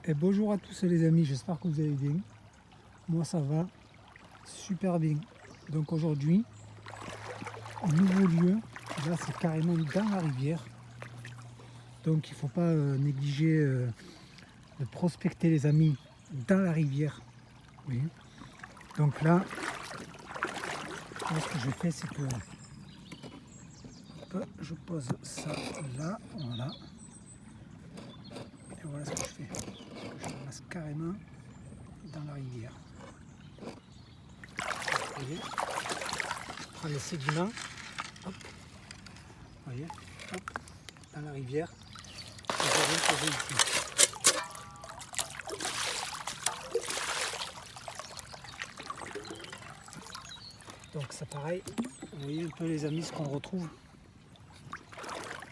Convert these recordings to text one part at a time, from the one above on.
Et bonjour à tous les amis, j'espère que vous allez bien. Moi ça va super bien. Donc aujourd'hui, nouveau lieu, là c'est carrément dans la rivière. Donc il ne faut pas négliger de prospecter les amis dans la rivière. Oui. Donc là, ce que je fais c'est que je pose ça là, voilà. Et voilà ce que je fais. Je ramasse carrément dans la rivière. Vous voyez, je prends les sédiments, hop, vous voyez, hop, dans la rivière, et je viens poser ici. Donc c'est pareil, vous voyez un peu les amis ce qu'on retrouve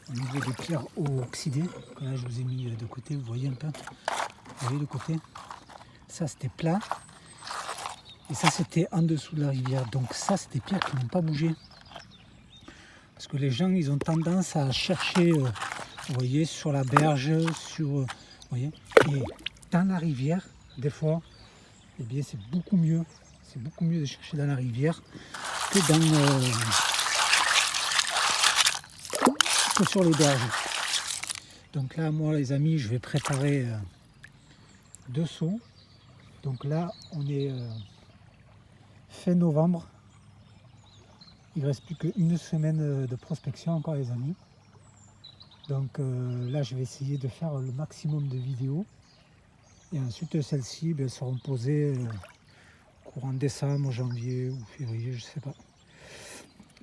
au niveau des pierres oxydées, que là je vous ai mis de côté, vous voyez un peu, vous voyez de côté, ça c'était plat. Et ça c'était en dessous de la rivière, donc ça c'est des pierres qui n'ont pas bougé. Parce que les gens ils ont tendance à chercher, vous voyez, sur la berge, vous voyez, et dans la rivière, des fois, eh bien c'est beaucoup mieux de chercher dans la rivière que que sur les berges. Donc là moi les amis je vais préparer 2 seaux. Donc là on est fin novembre. Il ne reste plus qu'une semaine de prospection encore les amis. Donc là je vais essayer de faire le maximum de vidéos. Et ensuite celles-ci seront posées courant décembre, janvier ou février, je ne sais pas.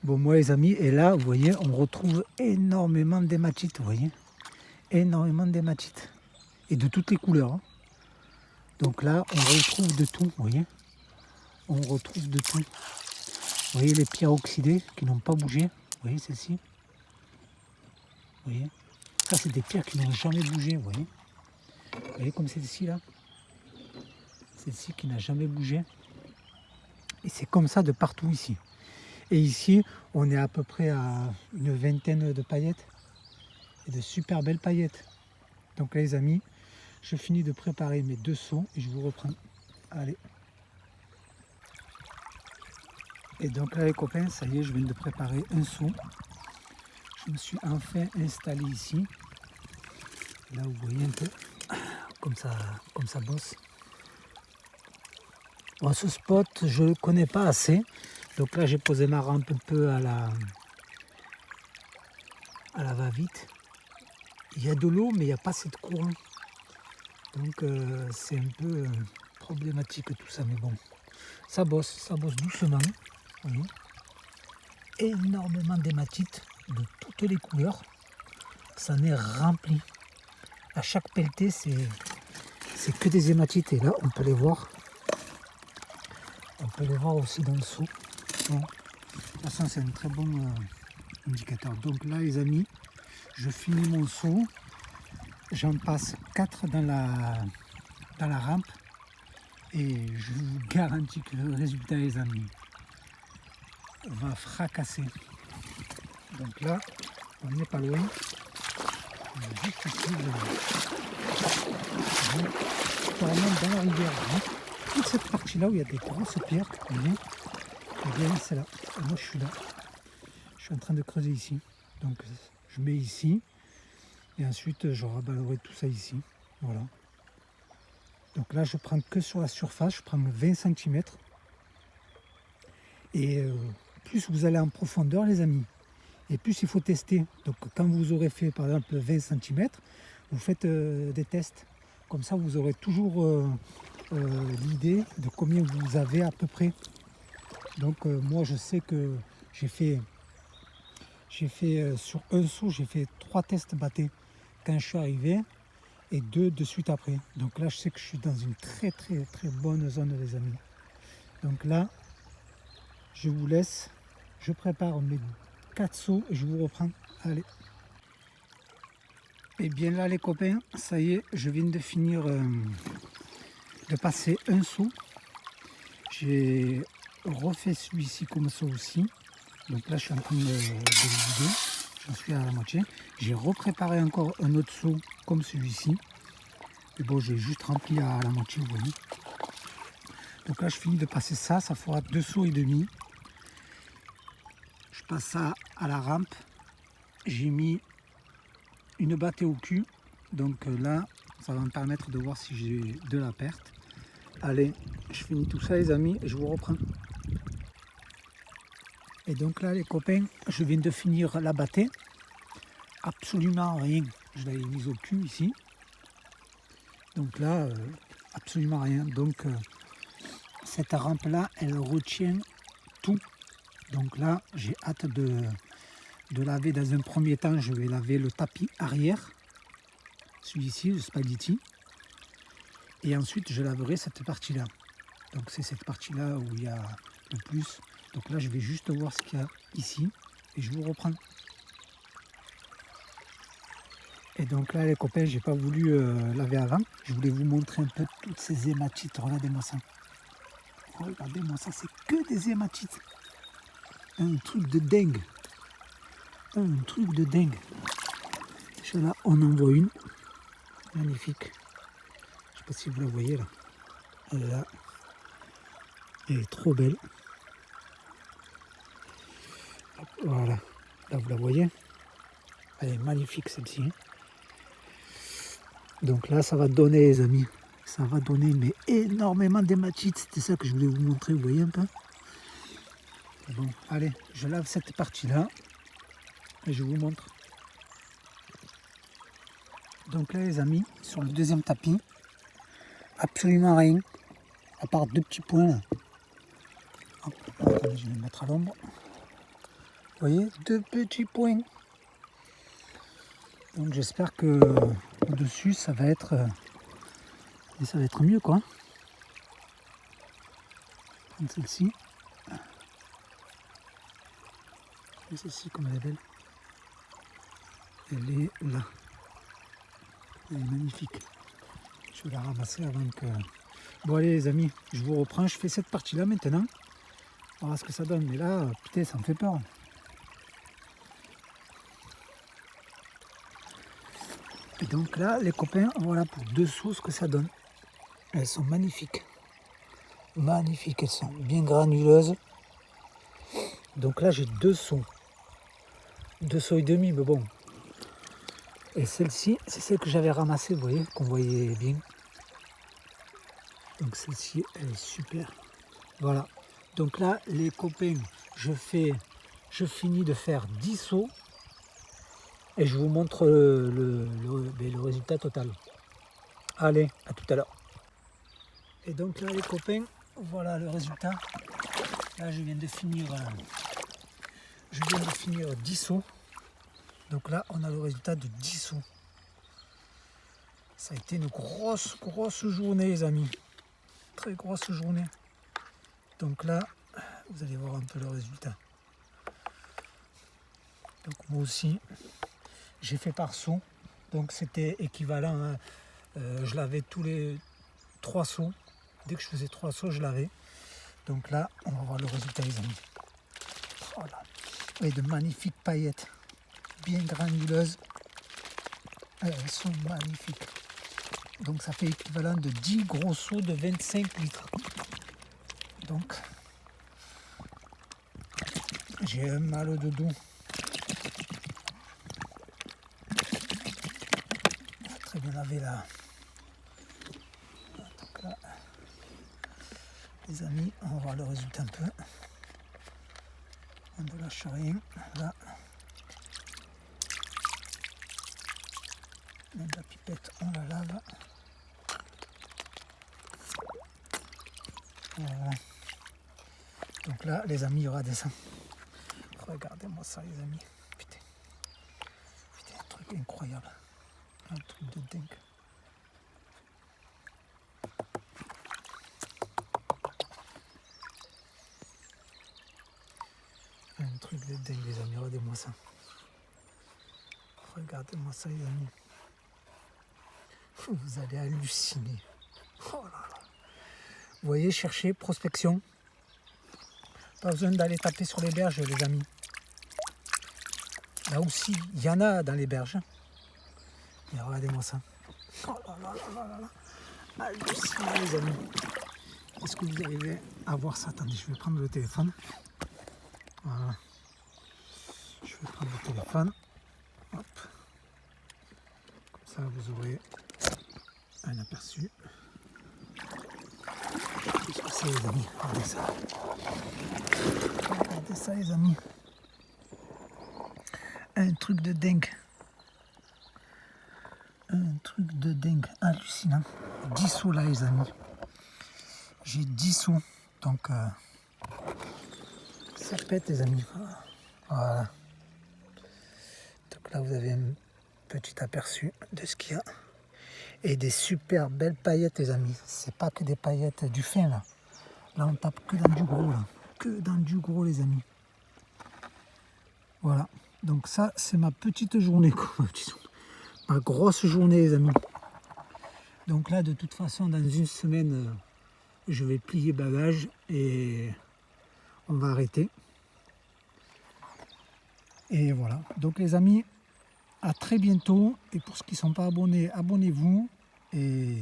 Bon moi les amis, et là vous voyez on retrouve énormément d'hématites, vous voyez. Énormément d'hématites. Et de toutes les couleurs. Hein. Donc là on retrouve de tout, vous voyez. On retrouve de tout. Vous voyez les pierres oxydées qui n'ont pas bougé. Vous voyez celle-ci. Vous voyez. Ça c'est des pierres qui n'ont jamais bougé. Vous voyez. Vous voyez comme celle-ci là. Celle-ci qui n'a jamais bougé. Et c'est comme ça de partout ici. Et ici on est à peu près à une vingtaine de paillettes. Et de super belles paillettes. Donc là les amis, je finis de préparer mes 2 seaux et je vous reprends. Allez. Et donc là les copains, ça y est, je viens de préparer un seau. Je me suis enfin installé ici. Là vous voyez un peu comme ça bosse. Bon, ce spot je ne le connais pas assez. Donc là j'ai posé ma rampe un peu à la va-vite. Il y a de l'eau mais il n'y a pas assez de courant. Donc c'est un peu problématique tout ça, mais bon. Ça bosse doucement. Vous voyez. Énormément d'hématites de toutes les couleurs. Ça en est rempli. À chaque pelletée, c'est que des hématites. Et là, on peut les voir. On peut les voir aussi dans le seau. Bon. De toute façon, c'est un très bon indicateur. Donc là, les amis, je finis mon seau. J'en passe 4 dans la rampe. Et je vous garantis que le résultat, les amis, va fracasser. Donc là, on n'est pas loin. On est juste ici, carrément dans la rivière. Toute cette partie-là où il y a des grosses pierres, vous voyez, et bien c'est là. Et moi je suis là. Je suis en train de creuser ici. Donc je mets ici. Et ensuite je raballerai tout ça ici. Voilà. Donc là je prends que sur la surface, je prends 20 cm. Et plus vous allez en profondeur les amis, et plus il faut tester. Donc quand vous aurez fait par exemple 20 cm, vous faites des tests. Comme ça vous aurez toujours l'idée de combien vous avez à peu près. Donc moi je sais que j'ai fait sur un seau, j'ai fait 3 tests battés quand je suis arrivé et 2 de suite après. Donc là je sais que je suis dans une très bonne zone les amis. Donc là je vous laisse, je prépare mes 4 seaux et je vous reprends. Allez. Et bien là les copains, ça y est, je viens de finir de passer un seau. J'ai refait celui-ci comme ça aussi. Donc là je suis en train de le vider. J'en suis à la moitié. J'ai repréparé encore un autre seau comme celui-ci. Mais bon, j'ai juste rempli à la moitié, vous voyez. Donc là, je finis de passer ça, ça fera 2 seaux et demi. Je passe ça à la rampe. J'ai mis une battée au cul. Donc là, ça va me permettre de voir si j'ai de la perte. Allez, je finis tout ça les amis et je vous reprends. Et donc là les copains, je viens de finir la battée. Absolument rien. Je l'avais mise au cul ici. Donc là, absolument rien. Donc cette rampe là, elle retient tout. Donc là, j'ai hâte de laver dans un premier temps. Je vais laver le tapis arrière. Celui-ci, le spaghetti. Et ensuite, je laverai cette partie-là. Donc c'est cette partie-là où il y a le plus. Donc là, je vais juste voir ce qu'il y a ici. Et je vous reprends. Et donc là, les copains, j'ai pas voulu laver avant. Je voulais vous montrer un peu toutes ces hématites. Regardez-moi ça. Regardez-moi ça, c'est que des hématites. Un truc de dingue. Un truc de dingue. Déjà là, on en voit une. Magnifique. Je sais pas si vous la voyez là. Elle est là. Elle est trop belle. Hop, voilà. Là, vous la voyez. Elle est magnifique celle-ci. Donc là, ça va donner, les amis. Ça va donner mais énormément d'hématites. C'était ça que je voulais vous montrer. Vous voyez un peu. Bon, allez, je lave cette partie-là. Et je vous montre. Donc là, les amis, sur le deuxième tapis, absolument rien. À part 2 petits points là. Hop, attendez, je vais me mettre à l'ombre. Vous voyez, 2 petits points. Donc j'espère que au-dessus ça va être mieux quoi. Comme celle-ci. Et celle-ci comme elle est belle. Elle est là. Elle est magnifique. Je vais la ramasser avant que. Bon allez les amis, je vous reprends, je fais cette partie là maintenant. On verra ce que ça donne. Mais là, putain, ça me fait peur. Et donc là, les copains, voilà pour 2 seaux ce que ça donne. Elles sont magnifiques. Magnifiques, elles sont bien granuleuses. Donc là, j'ai 2 seaux. 2 seaux et demi, mais bon. Et celle-ci, c'est celle que j'avais ramassée, vous voyez, qu'on voyait bien. Donc celle-ci, elle est super. Voilà. Donc là, les copains, je finis de faire 10 seaux. Et je vous montre le résultat total. Allez, à tout à l'heure. Et donc là les copains, voilà le résultat. Là je viens de finir 10 seaux. Donc là on a le résultat de 10 seaux. Ça a été une grosse journée les amis. Très grosse journée. Donc là, vous allez voir un peu le résultat. Donc moi aussi, j'ai fait par seau. Donc c'était équivalent. Hein. Je lavais tous les 3 seaux. Dès que je faisais 3 seaux, je lavais. Donc là, on va voir le résultat les amis. Voilà. Et de magnifiques paillettes. Bien granuleuses. Elles sont magnifiques. Donc ça fait équivalent de 10 gros seaux de 25 litres. Donc, j'ai un mal au dodo. Très bien lavé là. Donc là, les amis, on va voir le résultat un peu. On ne lâche rien. Là, même la pipette, on la lave. Voilà. Donc là, les amis, il y aura des sangs. Regardez-moi ça, les amis. Putain, un truc incroyable. Un truc de dingue. Un truc de dingue, les amis. Regardez-moi ça. Regardez-moi ça, les amis. Vous allez halluciner. Oh là là. Vous voyez, chercher, prospection. Pas besoin d'aller taper sur les berges, les amis. Là aussi, il y en a dans les berges. Mais regardez-moi ça. Oh là là là là là. Hallucinant les amis. Est-ce que vous arrivez à voir ça? Attendez, je vais prendre le téléphone. Voilà. Je vais prendre le téléphone. Hop. Comme ça, vous aurez un aperçu. Qu'est-ce que c'est les amis? Regardez ça. Regardez ça les amis. Un truc de dingue. Un truc de dingue. Hallucinant. 10 sous là les amis. J'ai 10 sous. Donc ça pète les amis. Voilà. Donc là vous avez un petit aperçu de ce qu'il y a. Et des super belles paillettes les amis. C'est pas que des paillettes du fin là. Là on tape que dans du gros là. Que dans du gros les amis. Voilà. Donc ça c'est ma petite journée. Ma grosse journée les amis. Donc là de toute façon dans une semaine je vais plier bagages et on va arrêter. Et voilà. Donc les amis, à très bientôt. Et pour ceux qui ne sont pas abonnés, abonnez-vous. Et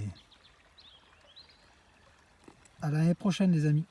à l'année prochaine les amis.